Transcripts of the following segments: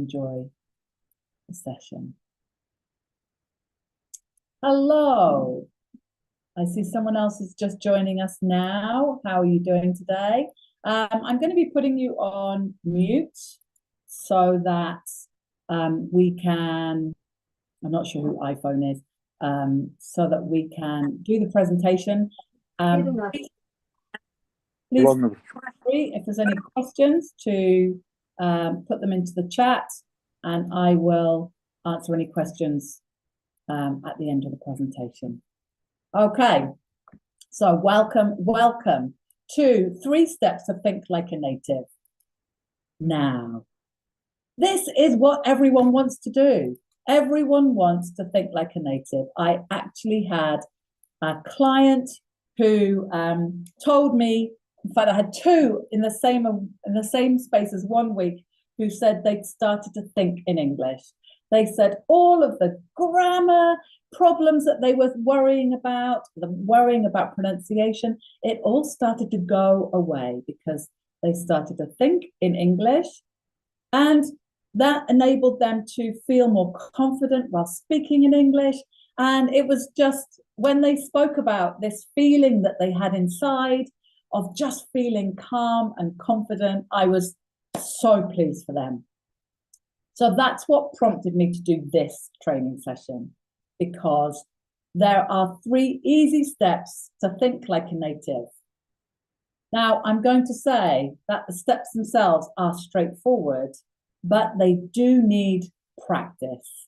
enjoy the session. Hello. I see someone else is just joining us now. How are you doing today? I'm going to be putting you on mute so that we can, I'm not sure who iPhone is, so that we can do the presentation. Please feel free, if there's any questions, to put them into the chat, and I will answer any questions at the end of the presentation. Okay, so welcome to 3 Steps to Think Like a Native. Now, this is what everyone wants to do. Everyone wants to think like a native. I actually had a client who told me, in fact, I had 2 in the same space as 1 week, who said they'd started to think in English. They said all of the grammar problems that they were worrying about pronunciation, it all started to go away because they started to think in English, and that enabled them to feel more confident while speaking in English. And it was just when they spoke about this feeling that they had inside of just feeling calm and confident, I was so pleased for them. So that's what prompted me to do this training session, because there are 3 easy steps to think like a native. Now, I'm going to say that the steps themselves are straightforward, but they do need practice.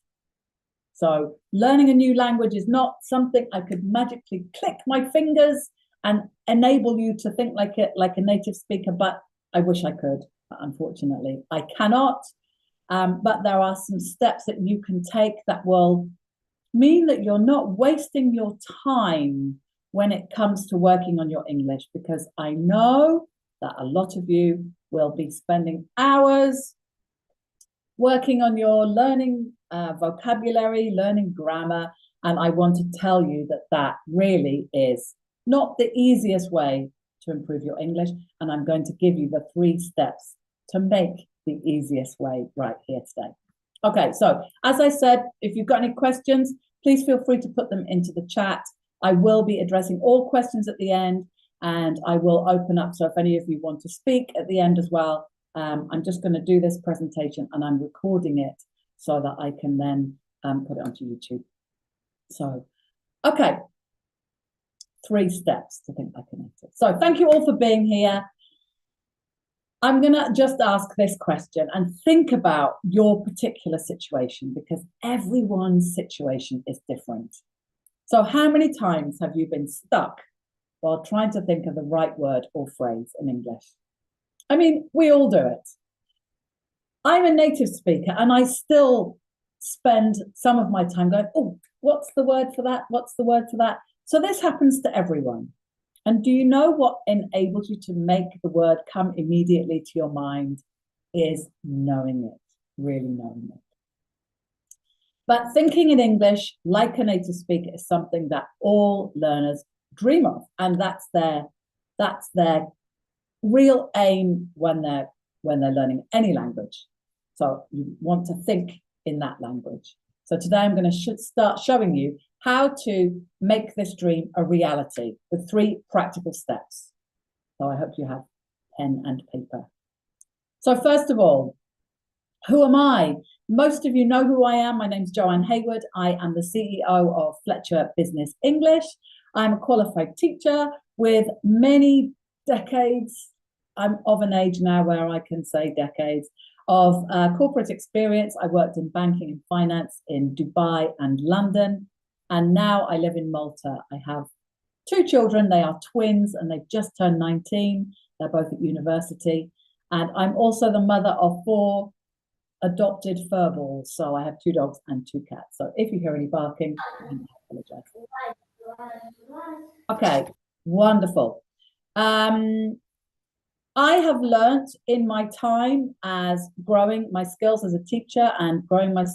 So learning a new language is not something I could magically click my fingers and enable you to think like a native speaker, but I wish I could. Unfortunately, I cannot. But there are some steps that you can take that will mean that you're not wasting your time when it comes to working on your English, because I know that a lot of you will be spending hours working on your learning vocabulary, learning grammar, and I want to tell you that that really is not the easiest way to improve your English, and I'm going to give you the 3 steps to make the easiest way right here today. Okay, so as I said, if you've got any questions, please feel free to put them into the chat. I will be addressing all questions at the end, and I will open up. So if any of you want to speak at the end as well, I'm just going to do this presentation and I'm recording it so that I can then put it onto YouTube. So, okay, 3 steps to think like a native. So thank you all for being here. I'm going to just ask this question and think about your particular situation, because everyone's situation is different. So how many times have you been stuck while trying to think of the right word or phrase in English? I mean, we all do it. I'm a native speaker and I still spend some of my time going, oh, what's the word for that? What's the word for that? So this happens to everyone. And do you know what enables you to make the word come immediately to your mind is knowing it, really knowing it. But thinking in English like a native speaker is something that all learners dream of, and that's their real aim when they're learning any language. So you want to think in that language. So today I'm going to start showing you how to make this dream a reality with 3 practical steps. So I hope you have pen and paper. So first of all, who am I? Most of you know who I am. My name's Joanne Hayward. I am the CEO of Fletcher Business English. I'm a qualified teacher with many decades. I'm of an age now where I can say decades of corporate experience. I worked in banking and finance in Dubai and London. And now I live in Malta. I have 2 children. They are twins and they've just turned 19. They're both at university. And I'm also the mother of 4 adopted furballs. So I have 2 dogs and 2 cats. So if you hear any barking, I apologize. Okay, wonderful. I have learned in my time as growing my skills as a teacher and growing my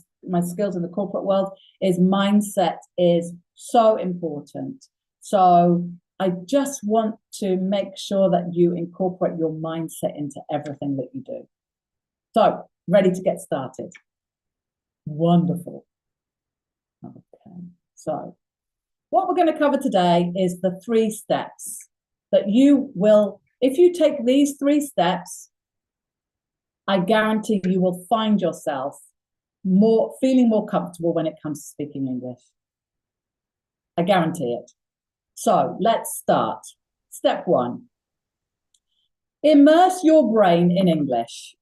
skills in the corporate world is mindset is so important. So I just want to make sure that you incorporate your mindset into everything that you do. So Ready to get started? Wonderful. Okay, so what we're going to cover today is the 3 steps that you will, if you take these 3 steps, I guarantee you will find yourself feeling more comfortable when it comes to speaking English. I guarantee it. So let's start. Step 1. Immerse your brain in English.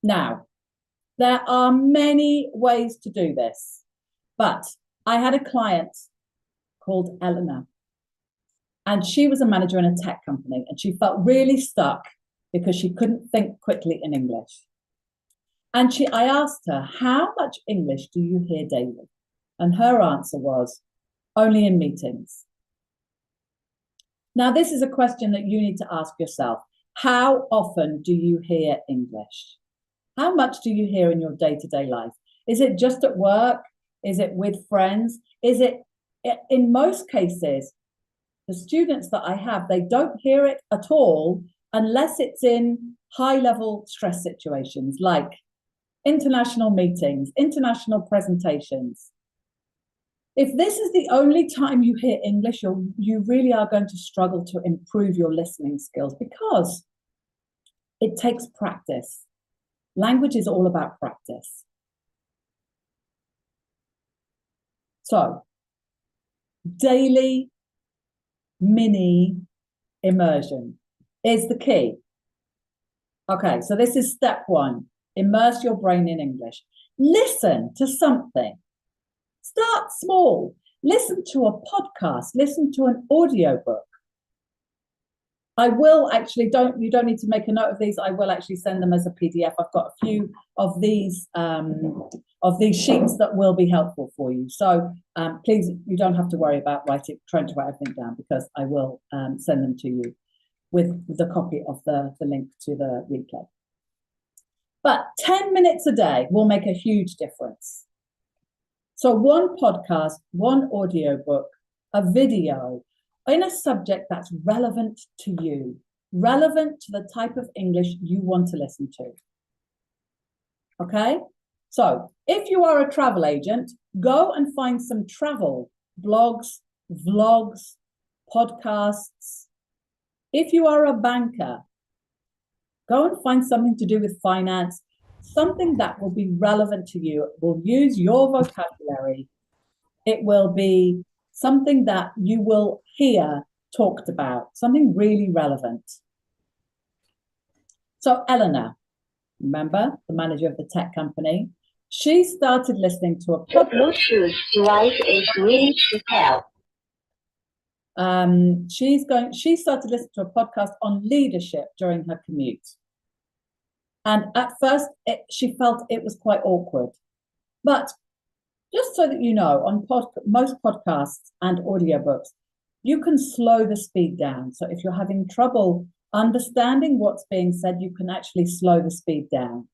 Now, there are many ways to do this, but I had a client called Eleanor, and she was a manager in a tech company, and she felt really stuck because she couldn't think quickly in English. And I asked her, how much English do you hear daily? And her answer was, only in meetings. Now, this is a question that you need to ask yourself. How often do you hear English? How much do you hear in your day-to-day life? Is it just at work? Is it with friends? Is it, in most cases, the students that I have, they don't hear it at all unless it's in high-level stress situations like international meetings, international presentations. If this is the only time you hear English, you really are going to struggle to improve your listening skills because it takes practice. Language is all about practice. So, daily mini immersion is the key. Okay, so this is step 1. Immerse your brain in English. Listen to something. Start small. Listen to a podcast. Listen to an audiobook. I will actually, you don't need to make a note of these. I will actually send them as a PDF. I've got a few of these sheets that will be helpful for you. So please, you don't have to worry about trying to write everything down because I will send them to you with the copy of the link to the replay. But 10 minutes a day will make a huge difference. So 1 podcast, 1 audiobook, a video in a subject that's relevant to you, relevant to the type of English you want to listen to. Okay? So if you are a travel agent, go and find some travel blogs, vlogs, podcasts. If you are a banker, go and find something to do with finance, something that will be relevant to you. It will use your vocabulary. It will be something that you will hear talked about, something really relevant. So Eleanor, remember, the manager of the tech company, she started listening to a podcast. Bluetooth device is ready to pair. She started listening to a podcast on leadership during her commute. And at first, she felt it was quite awkward. But just so that you know, on most podcasts and audiobooks, you can slow the speed down. So if you're having trouble understanding what's being said, you can actually slow the speed down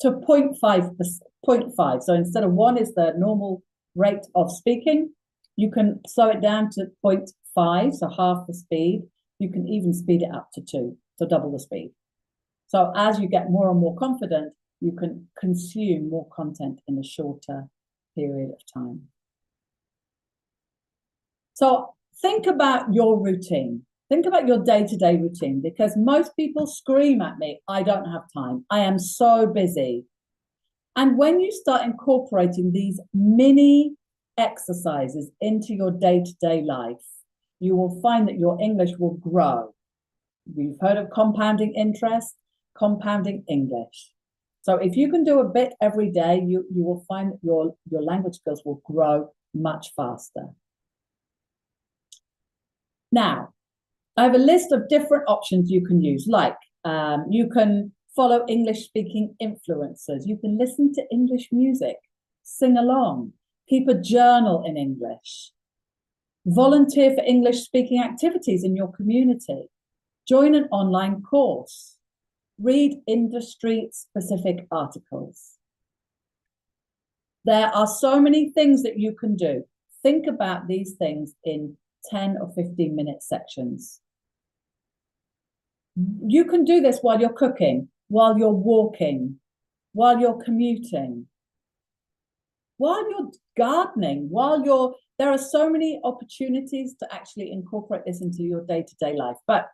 to 0.5. So instead of 1 is the normal rate of speaking, you can slow it down to 0.5, so half the speed. You can even speed it up to 2, so double the speed. So as you get more and more confident, you can consume more content in a shorter period of time. So think about your routine. Think about your day-to-day routine, because most people scream at me, I don't have time. I am so busy. And when you start incorporating these mini exercises into your day-to-day life, you will find that your English will grow. You've heard of compounding interest, compounding English. So if you can do a bit every day, you will find that your language skills will grow much faster. Now, I have a list of different options you can use, like you can follow English-speaking influencers. You can listen to English music, sing along, keep a journal in English, volunteer for English-speaking activities in your community, join an online course, read industry-specific articles. There are so many things that you can do. Think about these things in 10 or 15-minute sections. You can do this while you're cooking, while you're walking, while you're commuting, while you're gardening, there are so many opportunities to actually incorporate this into your day-to-day life. But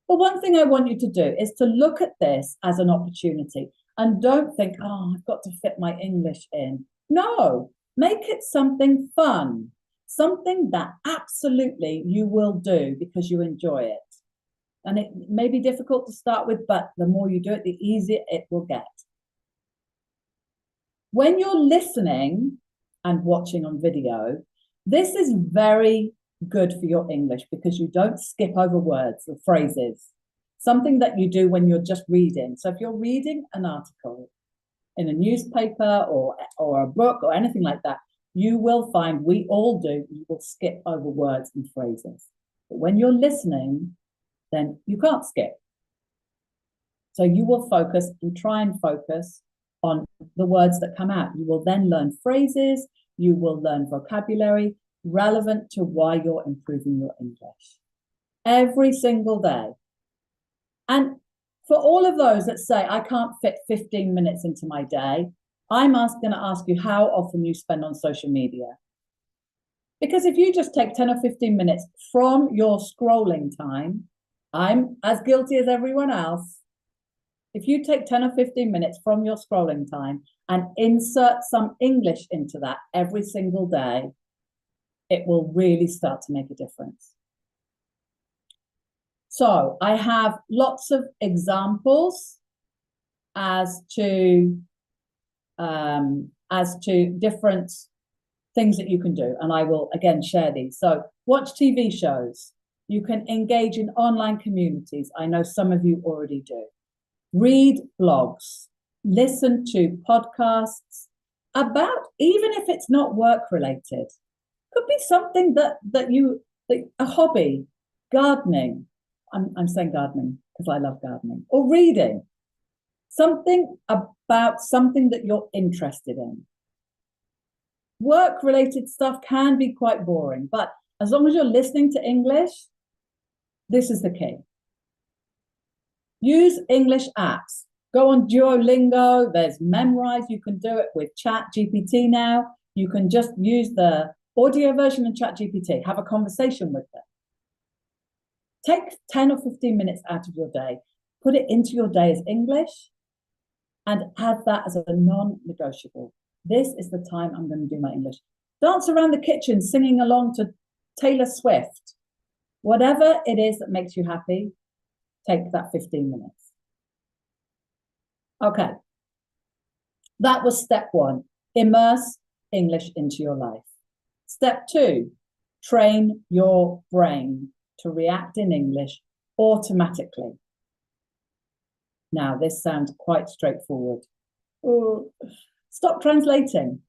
the one thing I want you to do is to look at this as an opportunity and don't think, oh, I've got to fit my English in. No, make it something fun, something that absolutely you will do because you enjoy it. And it may be difficult to start with, but the more you do it, the easier it will get. When you're listening and watching on video, this is very good for your English because you don't skip over words or phrases, something that you do when you're just reading. So if you're reading an article in a newspaper or a book or anything like that, you will find, we all do, you will skip over words and phrases. But when you're listening, then you can't skip. So you will focus and try and focus on the words that come out. You will then learn phrases, you will learn vocabulary relevant to why you're improving your English every single day. And for all of those that say, I can't fit 15 minutes into my day, I'm going to ask you how often you spend on social media. Because if you just take 10 or 15 minutes from your scrolling time, I'm as guilty as everyone else. If you take 10 or 15 minutes from your scrolling time and insert some English into that every single day, it will really start to make a difference. So I have lots of examples as to different things that you can do. And I will, again, share these. So watch TV shows. You can engage in online communities. I know some of you already do. Read blogs. Listen to podcasts about, even if it's not work-related, could be something that a hobby, gardening. I'm saying gardening because I love gardening. Or reading. Something about something that you're interested in. Work-related stuff can be quite boring, but as long as you're listening to English, this is the key. Use English apps. Go on Duolingo. There's Memrise. You can do it with ChatGPT now. You can just use the audio version of ChatGPT. Have a conversation with them. Take 10 or 15 minutes out of your day. Put it into your day as English and add that as a non-negotiable. This is the time I'm going to do my English. Dance around the kitchen singing along to Taylor Swift. Whatever it is that makes you happy, take that 15 minutes. Okay. That was step 1. Immerse English into your life. Step 2, train your brain to react in English automatically. Now, this sounds quite straightforward. Stop translating.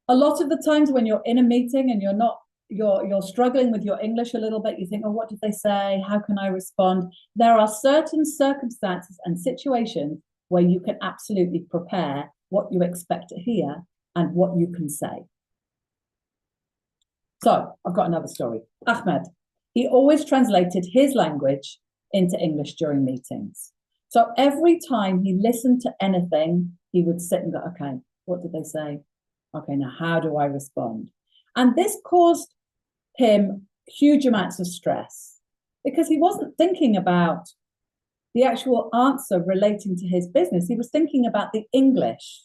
A lot of the times when you're in a meeting and you're struggling with your English a little bit, you think, oh, what did they say? How can I respond? There are certain circumstances and situations where you can absolutely prepare what you expect to hear and what you can say. So I've got another story. Ahmed, he always translated his language into English during meetings. So every time he listened to anything, he would sit and go, okay, what did they say? Okay, now how do I respond? And this caused him huge amounts of stress because he wasn't thinking about the actual answer relating to his business. He was thinking about the English.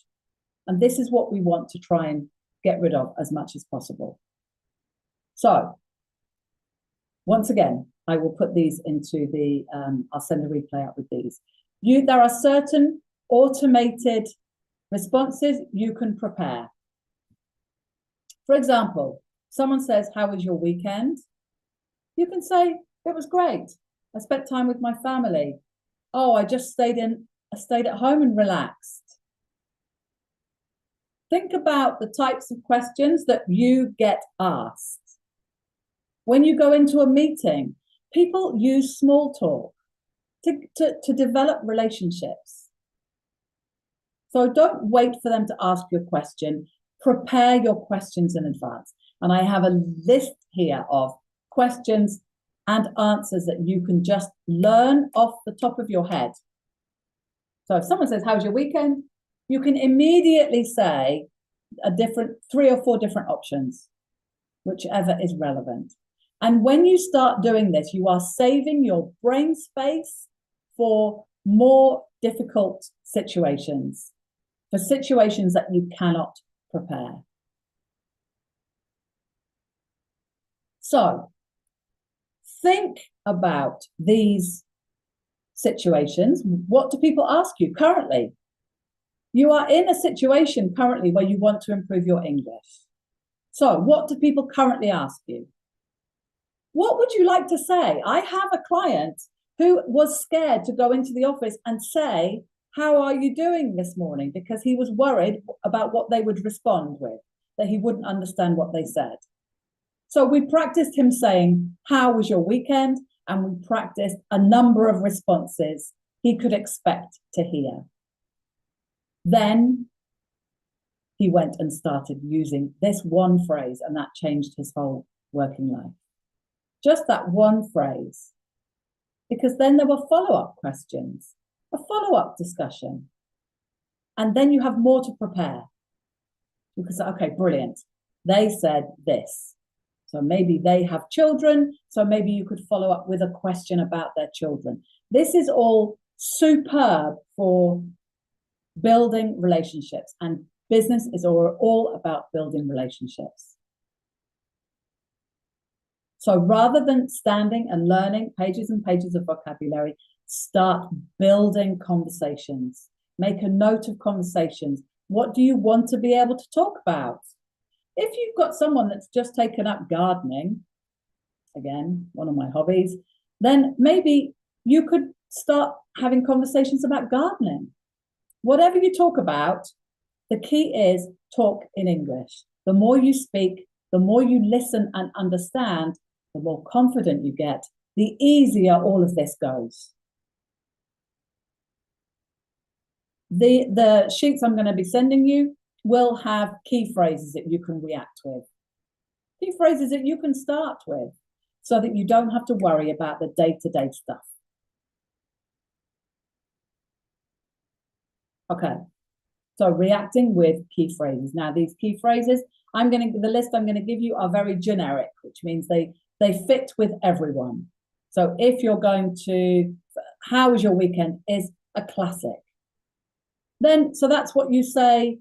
And this is what we want to try and get rid of as much as possible. So once again, I will put these into I'll send a replay out with these. There are certain automated responses you can prepare. For example, someone says, how was your weekend? You can say, it was great. I spent time with my family. Oh, I just stayed at home and relaxed. Think about the types of questions that you get asked. When you go into a meeting, people use small talk to develop relationships. So don't wait for them to ask you a question. Prepare your questions in advance. And I have a list here of questions and answers that you can just learn off the top of your head. So if someone says, "How was your weekend?" you can immediately say a different 3 or 4 different options, whichever is relevant. And when you start doing this, you are saving your brain space for more difficult situations, for situations that you cannot prepare. So think about these situations. What do people ask you currently? You are in a situation currently where you want to improve your English. So what do people currently ask you? What would you like to say? I have a client who was scared to go into the office and say, "How are you doing this morning?" because he was worried about what they would respond with, that he wouldn't understand what they said. So we practiced him saying, "How was your weekend?" And we practiced a number of responses he could expect to hear. Then he went and started using this one phrase, and that changed his whole working life. Just that one phrase. Because then there were follow-up questions, a follow-up discussion. And then you have more to prepare. Because, okay, brilliant. They said this. So maybe they have children. So maybe you could follow up with a question about their children. This is all superb for building relationships. And business is all about building relationships. So rather than standing and learning pages and pages of vocabulary, start building conversations. Make a note of conversations. What do you want to be able to talk about? If you've got someone that's just taken up gardening, again, one of my hobbies, then maybe you could start having conversations about gardening. Whatever you talk about, the key is talk in English. The more you speak, the more you listen and understand, the more confident you get, the easier all of this goes. The sheets I'm going to be sending you will have key phrases that you can react with. Key phrases that you can start with so that you don't have to worry about the day-to-day stuff. Okay, so reacting with key phrases. Now, these key phrases, the list I'm going to give you are very generic, which means they fit with everyone. So if you're going to, "How was your weekend?" is a classic. Then, so that's what you say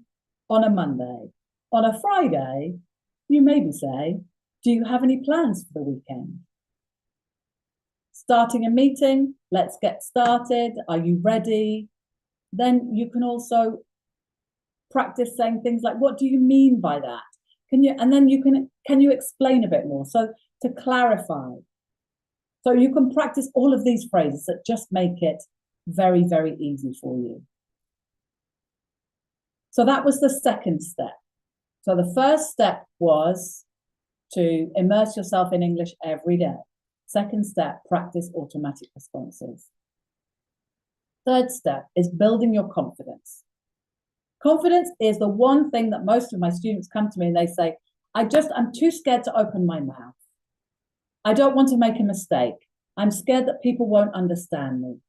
on a Monday. On a Friday, you maybe say, "Do you have any plans for the weekend?" Starting a meeting, "Let's get started. Are you ready?" Then you can also practice saying things like, "What do you mean by that?" Can you explain a bit more? So to clarify. So you can practice all of these phrases that just make it very, very easy for you. So that was the second step. So the first step was to immerse yourself in English every day. Second step, practice automatic responses. Third step is building your confidence. Confidence is the one thing that most of my students come to me and they say, I'm too scared to open my mouth. I don't want to make a mistake. I'm scared that people won't understand me.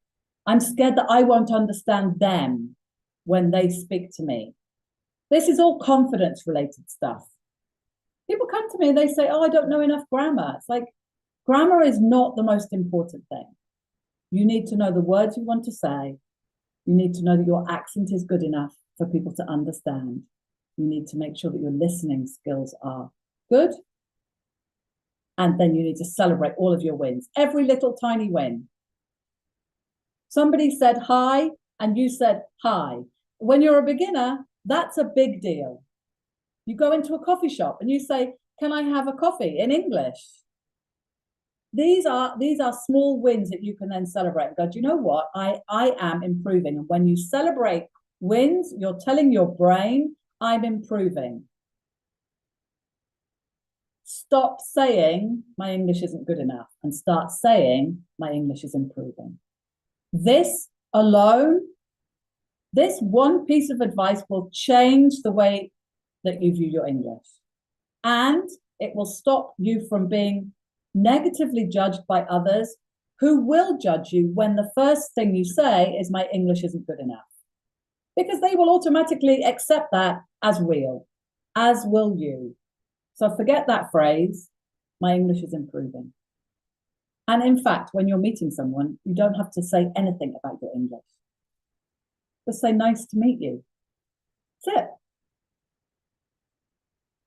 I'm scared that I won't understand them when they speak to me. This is all confidence-related stuff. People come to me and they say, "Oh, I don't know enough grammar." It's like, grammar is not the most important thing. You need to know the words you want to say. You need to know that your accent is good enough for people to understand. You need to make sure that your listening skills are good. And then you need to celebrate all of your wins, every little tiny win. Somebody said hi, and you said hi. When you're a beginner, that's a big deal. You go into a coffee shop and you say, "Can I have a coffee?" in English. These are small wins that you can then celebrate and go, "Do you know what? I am improving." And when you celebrate wins, you're telling your brain, "I'm improving." Stop saying, "My English isn't good enough," and start saying, "My English is improving." This alone, this one piece of advice will change the way that you view your English. And it will stop you from being negatively judged by others who will judge you when the first thing you say is, "My English isn't good enough." because they will automatically accept that as real, as will you. So forget that phrase, my English is improving. And in fact, when you're meeting someone, you don't have to say anything about your English. Just say, nice to meet you. That's it.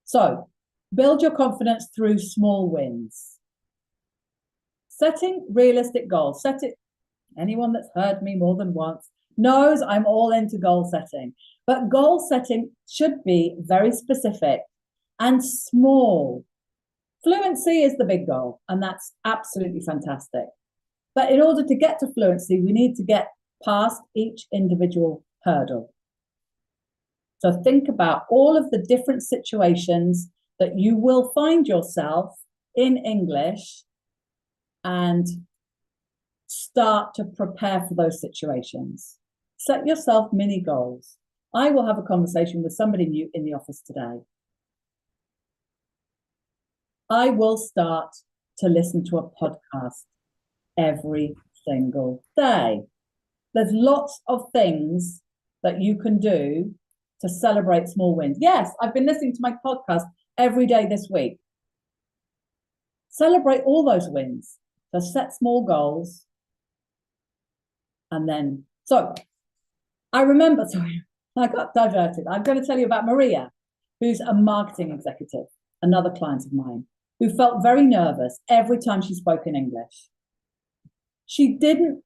So build your confidence through small wins. Setting realistic goals. Anyone that's heard me more than once knows I'm all into goal setting. But goal setting should be very specific and small. Fluency is the big goal, and that's absolutely fantastic. But in order to get to fluency, we need to get past each individual hurdle. So think about all of the different situations that you will find yourself in English and start to prepare for those situations. Set yourself mini goals. I will have a conversation with somebody new in the office today. I will start to listen to a podcast every single day. There's lots of things that you can do to celebrate small wins. Yes, I've been listening to my podcast every day this week. Celebrate all those wins. So set small goals. And then, so I remember, sorry, I got diverted. I'm going to tell you about Maria, who's a marketing executive, another client of mine, who felt very nervous every time she spoke in English. She didn't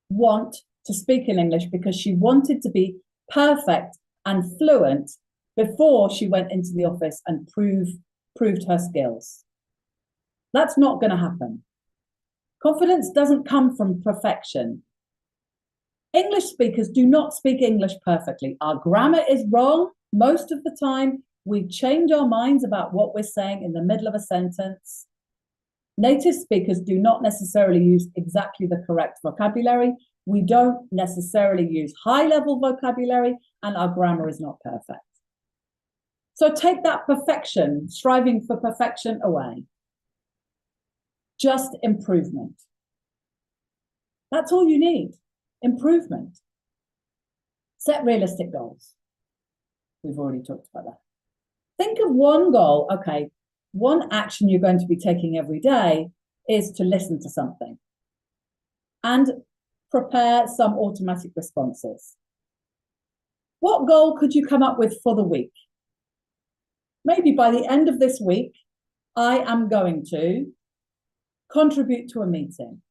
want to speak in English because she wanted to be perfect and fluent before she went into the office and proved her skills. That's not going to happen. Confidence doesn't come from perfection. English speakers do not speak English perfectly. Our grammar is wrong most of the time. We change our minds about what we're saying in the middle of a sentence. Native speakers do not necessarily use exactly the correct vocabulary. We don't necessarily use high-level vocabulary, and our grammar is not perfect. So take that perfection, striving for perfection away. Just improvement. That's all you need, improvement. Set realistic goals. We've already talked about that. Think of one goal, okay, one action you're going to be taking every day is to listen to something and prepare some automatic responses. What goal could you come up with for the week? Maybe by the end of this week, I am going to contribute to a meeting.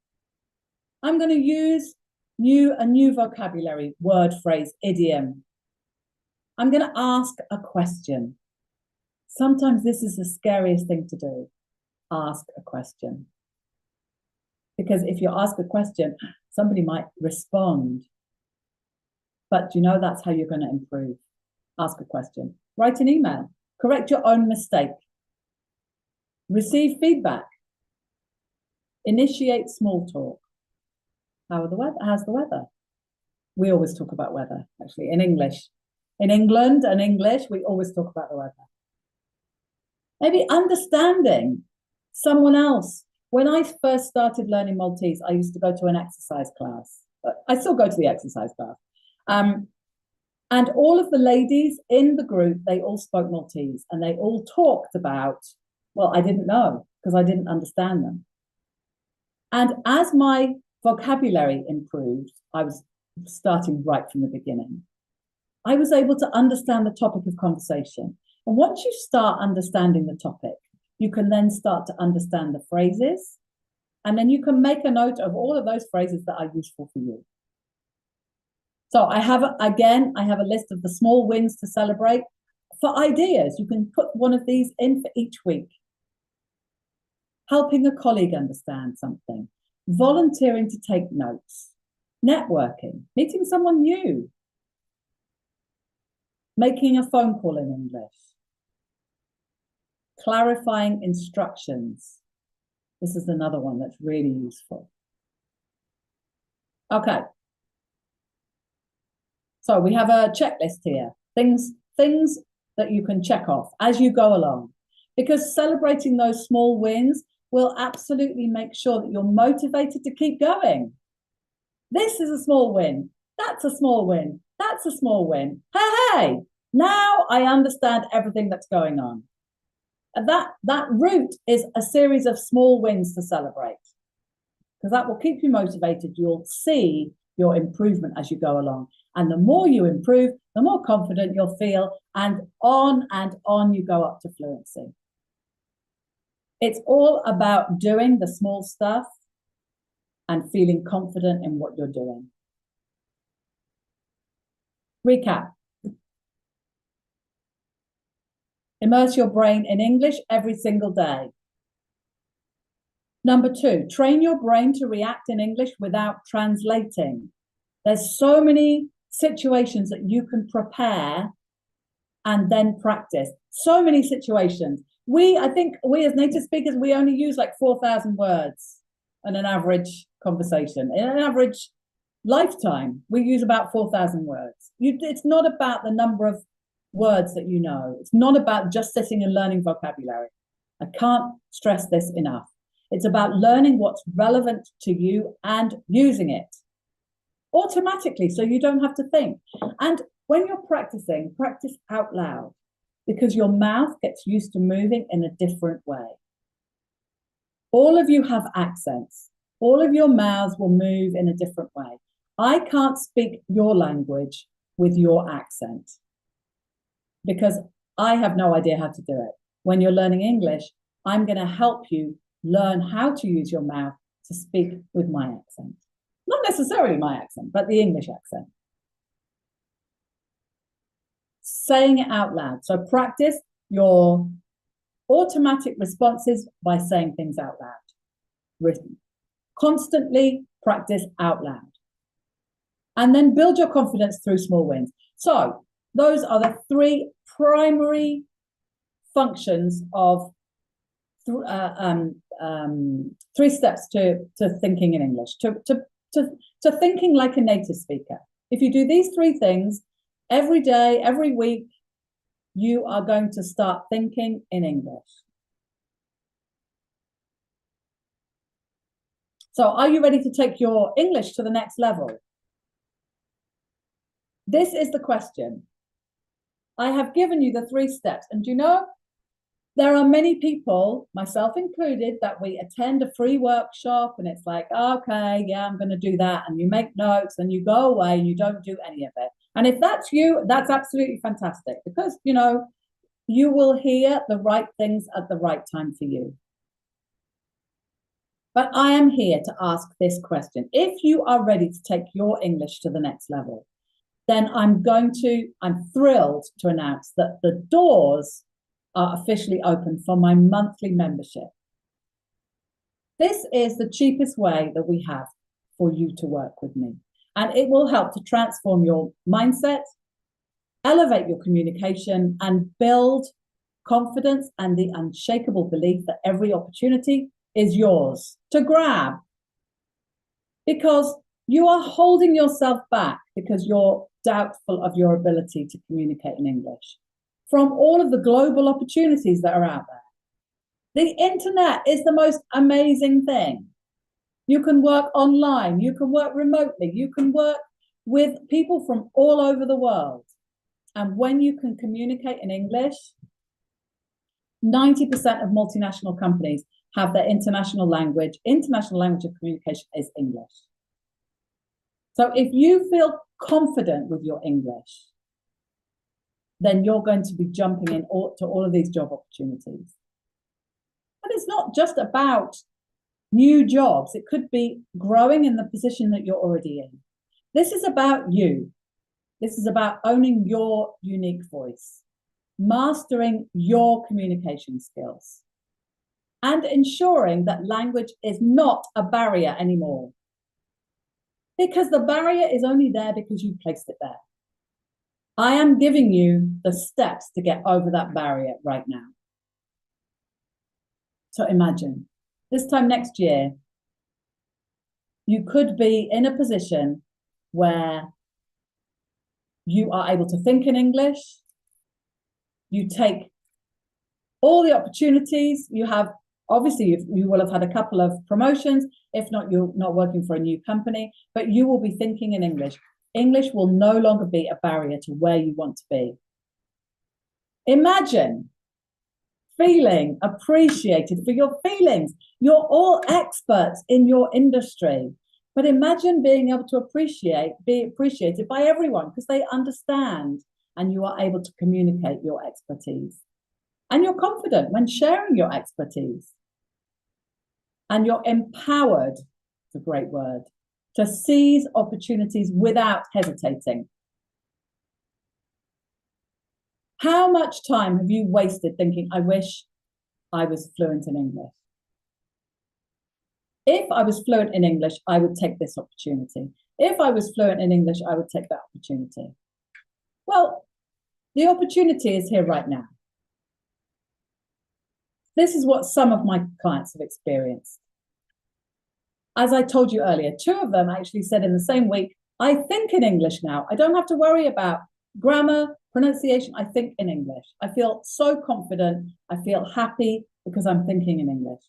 I'm going to use a new vocabulary, word, phrase, idiom. I'm going to ask a question. Sometimes this is the scariest thing to do, ask a question. Because if you ask a question, somebody might respond. But you know that's how you're going to improve. Ask a question. Write an email. Correct your own mistake. Receive feedback. Initiate small talk. How's the weather? We always talk about weather, actually, in English. In England and English, we always talk about the weather. Maybe understanding someone else. When I first started learning Maltese, I used to go to an exercise class. I still go to the exercise class. And all of the ladies in the group, they all spoke Maltese and they all talked about, well, I didn't know because I didn't understand them. And as my vocabulary improved, I was starting right from the beginning. I was able to understand the topic of conversation. And once you start understanding the topic, you can then start to understand the phrases. And then you can make a note of all of those phrases that are useful for you. So I have a list of the small wins to celebrate. For ideas, you can put one of these in for each week. Helping a colleague understand something, volunteering to take notes, networking, meeting someone new, making a phone call in English, clarifying instructions. This is another one that's really useful. Okay. So we have a checklist here, things that you can check off as you go along, because celebrating those small wins will absolutely make sure that you're motivated to keep going. This is a small win. That's a small win. That's a small win. Hey, now I understand everything that's going on. And that route is a series of small wins to celebrate, because that will keep you motivated. You'll see your improvement as you go along. And the more you improve, the more confident you'll feel, and on you go up to fluency. It's all about doing the small stuff and feeling confident in what you're doing. Recap. Immerse your brain in English every single day. Number 2, train your brain to react in English without translating. There's so many situations that you can prepare and then practice. So many situations. I think we as native speakers, we only use like 4,000 words in an average conversation. In an average lifetime, we use about 4,000 words. It's not about the number of words that you know. It's not about just sitting and learning vocabulary. I can't stress this enough. It's about learning what's relevant to you and using it automatically so you don't have to think. And when you're practicing, practice out loud, because your mouth gets used to moving in a different way. All of you have accents. All of your mouths will move in a different way. I can't speak your language with your accent because I have no idea how to do it. When you're learning English, I'm going to help you learn how to use your mouth to speak with my accent. Not necessarily my accent, but the English accent. Saying it out loud. So practice your automatic responses by saying things out loud. Constantly practice out loud. And then build your confidence through small wins. So those are the 3 primary functions of 3 steps to thinking in English, to thinking like a native speaker. If you do these 3 things every day, every week, you are going to start thinking in English. So are you ready to take your English to the next level? This is the question. I have given you the 3 steps. And you know, there are many people, myself included, that we attend a free workshop and it's like, okay, yeah, I'm going to do that. And you make notes and you go away and you don't do any of it. And if that's you, that's absolutely fantastic, because, you know, you will hear the right things at the right time for you. But I am here to ask this question. If you are ready to take your English to the next level, then I'm thrilled to announce that the doors are officially open for my monthly membership. This is the cheapest way that we have for you to work with me. And it will help to transform your mindset, elevate your communication, and build confidence and the unshakable belief that every opportunity is yours to grab. Because you are holding yourself back because you're doubtful of your ability to communicate in English from all of the global opportunities that are out there. The internet is the most amazing thing. You can work online, you can work remotely, you can work with people from all over the world. And when you can communicate in English, 90% of multinational companies have their international language of communication is English. So if you feel confident with your English, then you're going to be jumping in to all of these job opportunities. And it's not just about new jobs. It could be growing in the position that you're already in. This is about you. This is about owning your unique voice, mastering your communication skills, and ensuring that language is not a barrier anymore. Because the barrier is only there because you placed it there. I am giving you the steps to get over that barrier right now. So imagine, this time next year, you could be in a position where you are able to think in English, you take all the opportunities you have. Obviously, you will have had a couple of promotions. If not, you're not working for a new company, but you will be thinking in English. English will no longer be a barrier to where you want to be. Imagine feeling appreciated for your feelings. You're all experts in your industry, but imagine being able to be appreciated by everyone because they understand and you are able to communicate your expertise. And you're confident when sharing your expertise. And you're empowered, it's a great word, to seize opportunities without hesitating. How much time have you wasted thinking, I wish I was fluent in English? If I was fluent in English, I would take this opportunity. If I was fluent in English, I would take that opportunity. Well, the opportunity is here right now. This is what some of my clients have experienced. As I told you earlier, 2 of them actually said in the same week, I think in English now. I don't have to worry about grammar, pronunciation. I think in English. I feel so confident. I feel happy because I'm thinking in English.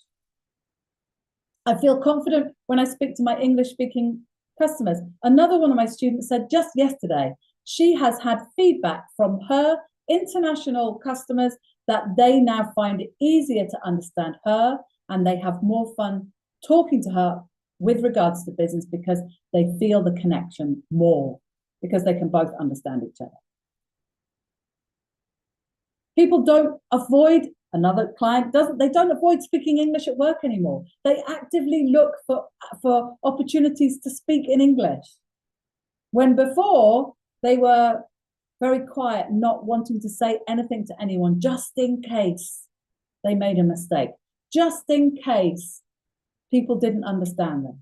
I feel confident when I speak to my English-speaking customers. Another one of my students said just yesterday, she has had feedback from her international customers that they now find it easier to understand her and they have more fun talking to her with regards to business because they feel the connection more because they can both understand each other. People don't avoid, another client they don't avoid speaking English at work anymore. They actively look for opportunities to speak in English. When before they were very quiet, not wanting to say anything to anyone, just in case they made a mistake, just in case people didn't understand them.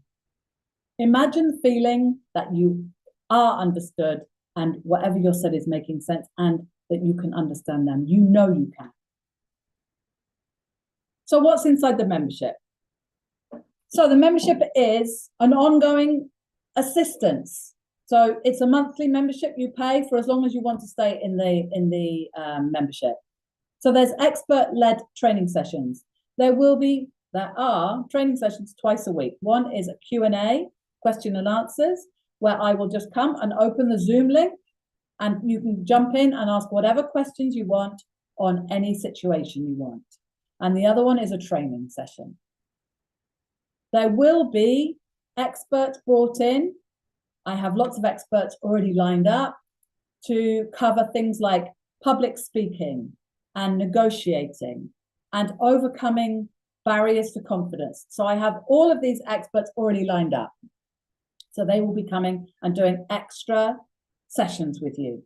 Imagine feeling that you are understood and whatever you're said is making sense and that you can understand them. You know you can. So what's inside the membership? So the membership is an ongoing assistance. So it's a monthly membership you pay for as long as you want to stay in the membership. So there's expert-led training sessions. There are training sessions twice a week. One is a Q&A, question and answers, where I will just come and open the Zoom link and you can jump in and ask whatever questions you want on any situation you want. And the other one is a training session. There will be experts brought in. I have lots of experts already lined up to cover things like public speaking and negotiating and overcoming barriers to confidence. So I have all of these experts already lined up. So they will be coming and doing extra sessions with you.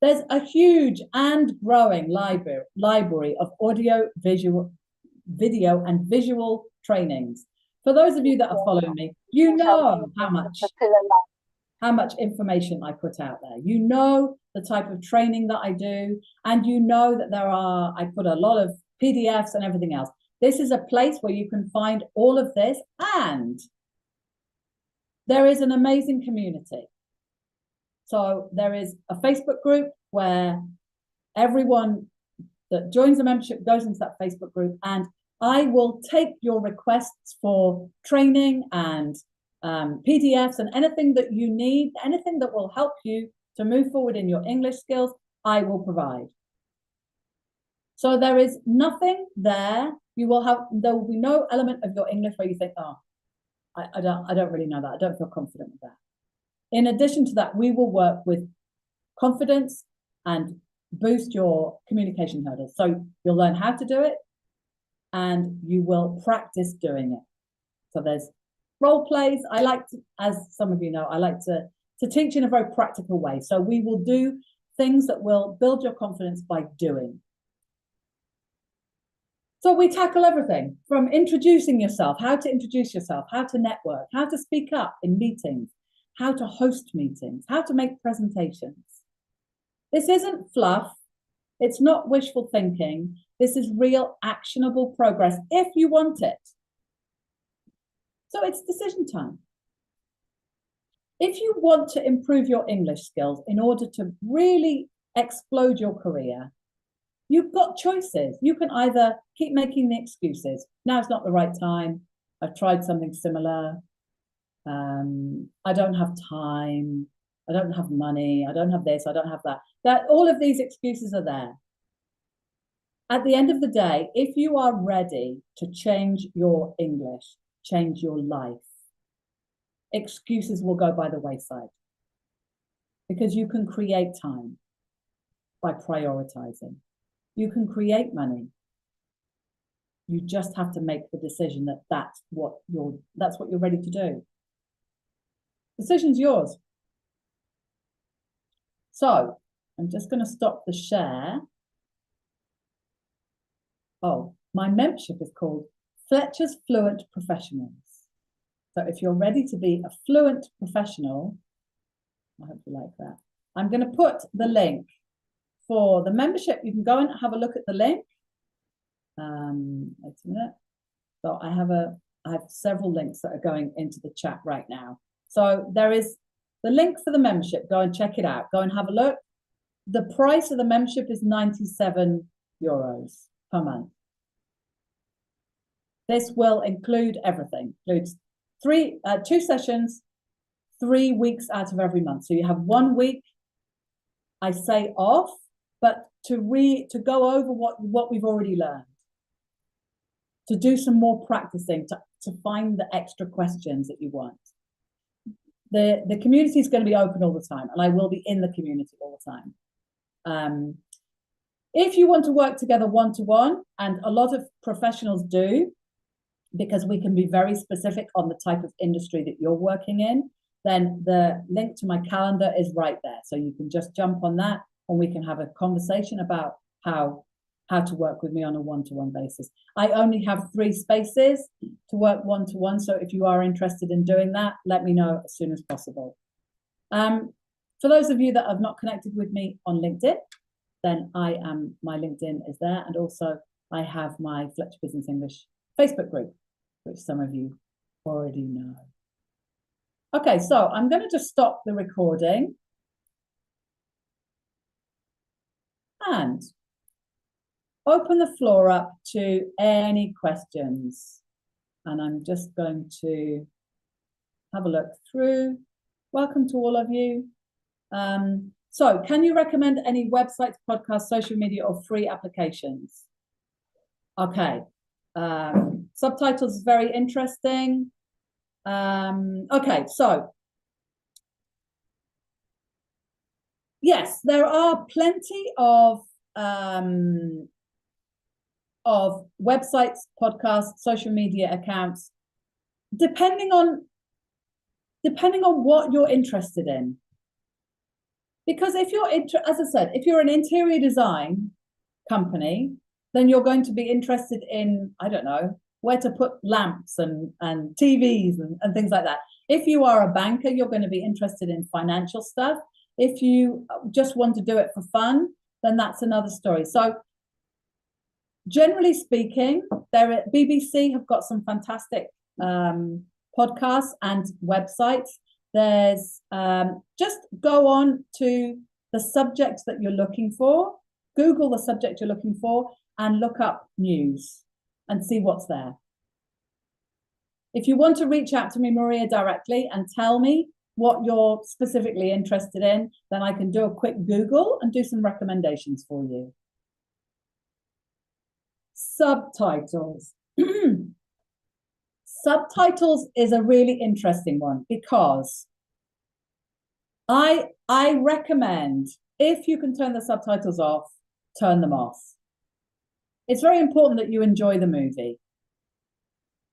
There's a huge and growing library of audio, video and visual trainings. For those of you that are following me, you know how much information I put out there. You know the type of training that I do, and you know that I put a lot of PDFs and everything else. This is a place where you can find all of this, and there is an amazing community. So there is a Facebook group where everyone that joins the membership goes into that Facebook group, and I will take your requests for training and PDFs and anything that you need, anything that will help you to move forward in your English skills, I will provide. So there is nothing there. There will be no element of your English where you think, oh, I don't really know that. I don't feel confident with that. In addition to that, we will work with confidence and boost your communication hurdles. So you'll learn how to do it and you will practice doing it. So there's role plays. I like to, as some of you know, I like to teach in a very practical way. So we will do things that will build your confidence by doing. So we tackle everything from introducing yourself, how to introduce yourself, how to network, how to speak up in meetings, how to host meetings, how to make presentations. This isn't fluff. It's not wishful thinking. This is real actionable progress if you want it. So it's decision time. If you want to improve your English skills in order to really explode your career, you've got choices. You can either keep making the excuses. Now it's not the right time. I've tried something similar. I don't have time. I don't have money, I don't have this, I don't have that. That all of these excuses are there. At the end of the day, if you are ready to change your English, change your life, excuses will go by the wayside because you can create time by prioritizing. You can create money. You just have to make the decision that that's what you're ready to do. Decision's yours. So I'm just going to stop the share. Oh, my membership is called Fletcher's Fluent Professionals. So if you're ready to be a fluent professional, I hope you like that. I'm going to put the link for the membership. You can go and have a look at the link. Wait a minute. So I have several links that are going into the chat right now. So there is the link for the membership. Go and check it out. Go and have a look. The price of the membership is €97 per month. This will include everything. Includes 2 sessions, 3 weeks out of every month. So you have 1 week, I say, off, but to go over what we've already learned, to do some more practicing, to find the extra questions that you want. The community is going to be open all the time, and I will be in the community all the time. If you want to work together one-to-one, and a lot of professionals do, because we can be very specific on the type of industry that you're working in, then the link to my calendar is right there. So you can just jump on that and we can have a conversation about how to work with me on a one-to-one basis. I only have 3 spaces to work one-to-one. So if you are interested in doing that, let me know as soon as possible. For those of you that have not connected with me on LinkedIn, then my LinkedIn is there. And also I have my Fletcher Business English Facebook group, which some of you already know. Okay, so I'm going to just stop the recording and open the floor up to any questions. And I'm just going to have a look through. Welcome to all of you. So can you recommend any websites, podcasts, social media, or free applications? Okay. Subtitles is very interesting. Okay, so yes, there are plenty of websites, podcasts, social media accounts, depending on what you're interested in. Because if you're as I said, if you're an interior design company, then you're going to be interested in, I don't know, where to put lamps and TVs and things like that. If you are a banker, you're going to be interested in financial stuff. If you just want to do it for fun, then that's another story. So generally speaking, BBC have got some fantastic podcasts and websites. There's just go on to the subject that you're looking for, Google the subject you're looking for, and look up news and see what's there. If you want to reach out to me, Maria, directly and tell me what you're specifically interested in, then I can do a quick Google and do some recommendations for you. Subtitles. Subtitles is a really interesting one because I recommend, if you can turn the subtitles off, turn them off. It's very important that you enjoy the movie.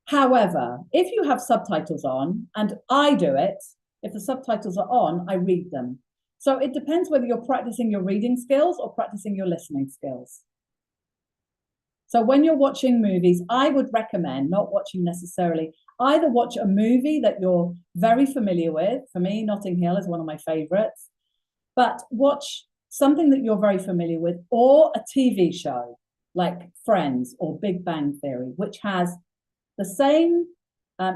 However, if you have subtitles on, and I do it, if the subtitles are on, I read them. So it depends whether you're practicing your reading skills or practicing your listening skills. So when you're watching movies, I would recommend not watching necessarily, either watch a movie that you're very familiar with. For me, Notting Hill is one of my favorites. But watch something that you're very familiar with, or a TV show like Friends or Big Bang Theory, which has the same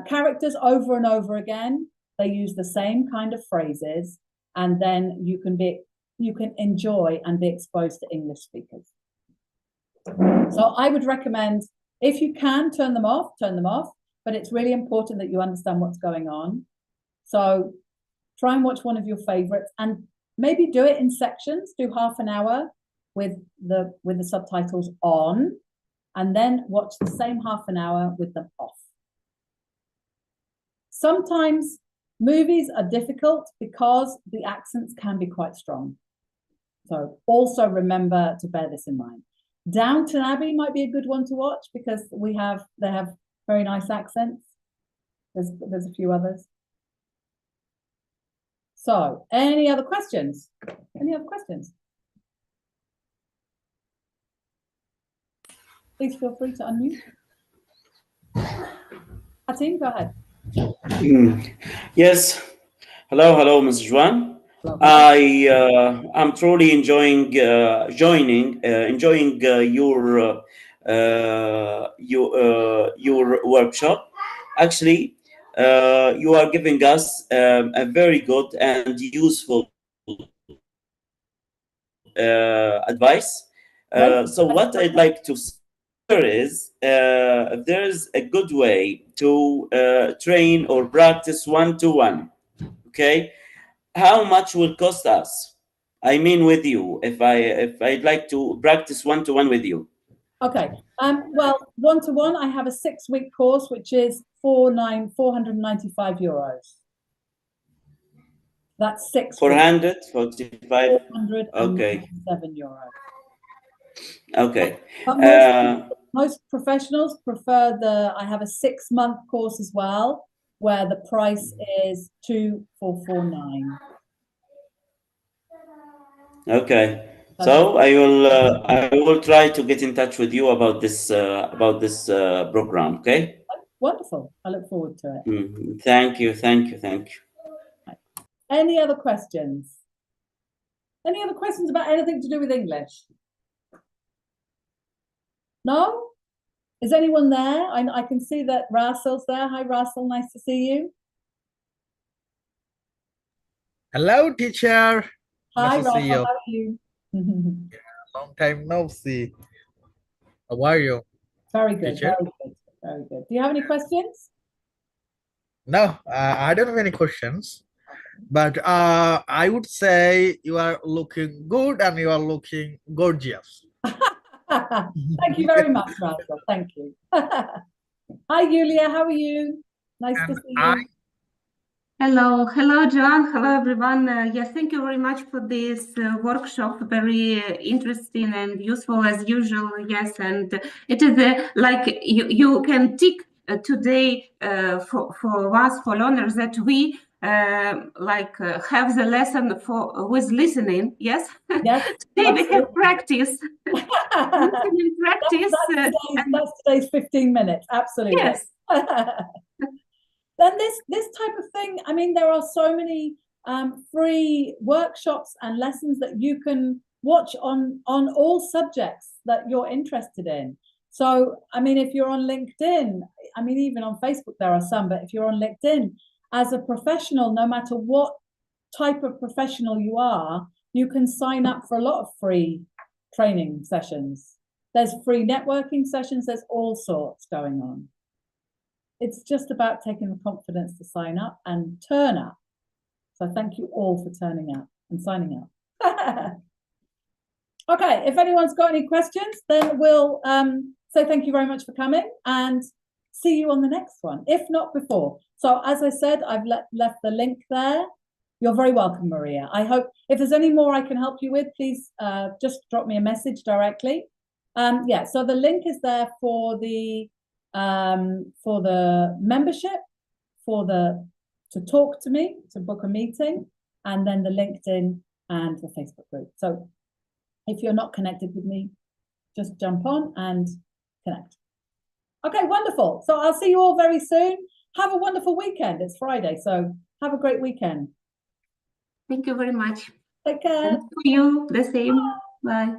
characters over and over again. They use the same kind of phrases, and then you can enjoy and be exposed to English speakers. So I would recommend, if you can, turn them off, but it's really important that you understand what's going on. So try and watch one of your favorites, and maybe do it in sections. Do half an hour with the subtitles on, and then watch the same half an hour with them off. Sometimes movies are difficult because the accents can be quite strong. So also remember to bear this in mind. Downton Abbey might be a good one to watch because they have very nice accents. There's a few others. So, any other questions? Any other questions? Please feel free to unmute. Hatim, go ahead. Yes. Hello, Mrs. Juan. I'm truly enjoying your workshop. Actually, you are giving us a very good and useful advice. So what I'd like to say is if there's a good way to train or practice one-to-one, okay? How much will cost us? I mean, with you, if I'd like to practice one-to-one with you. Okay. Well, one-to-one, I have a 6-week course, which is 495 euros. That's 6 445. 497 euros. Okay. But most professionals prefer I have a 6-month course as well, where the price is 2,449. Okay. So I will try to get in touch with you about this program. Okay. Wonderful. I look forward to it. Thank you. Any other questions? Any other questions about anything to do with English? No? Is anyone there? I can see that Russell's there. Hi, Russell. Nice to see you. Hello, teacher. Hi, nice Russell. To see you. How are you? Long time no see. How are you? Very good. Teacher? Very good. Do you have any questions? No, I don't have any questions. But I would say you are looking good and you are looking gorgeous. Thank you very much, Russell. Thank you. Hi, Julia. How are you? Nice to see you. Hello, John. Hello, everyone. Yes, thank you very much for this workshop. Very interesting and useful as usual. Yes, and it is like you can tick today for us, for learners, that we have the lesson with listening. Yes. Yes. Today we have practice. Listening practice. That's today's 15 minutes. Absolutely. Yes. Then this type of thing, I mean, there are so many free workshops and lessons that you can watch on all subjects that you're interested in. So, I mean, if you're on LinkedIn, I mean, even on Facebook, there are some, but if you're on LinkedIn, as a professional, no matter what type of professional you are, you can sign up for a lot of free training sessions. There's free networking sessions. There's all sorts going on. It's just about taking the confidence to sign up and turn up. So thank you all for turning up and signing up. Okay, if anyone's got any questions, then we'll say thank you very much for coming and see you on the next one, if not before. So as I said, I've left the link there. You're very welcome, Maria. I hope if there's any more I can help you with, please just drop me a message directly. Yeah, so the link is there for the membership, to talk to me, to book a meeting, and then the LinkedIn and the Facebook group. So if you're not connected with me, just jump on and connect. Okay, wonderful. So I'll see you all very soon. Have a wonderful weekend. It's Friday, so have a great weekend. Thank you very much. Take care. And to you, the same. Bye.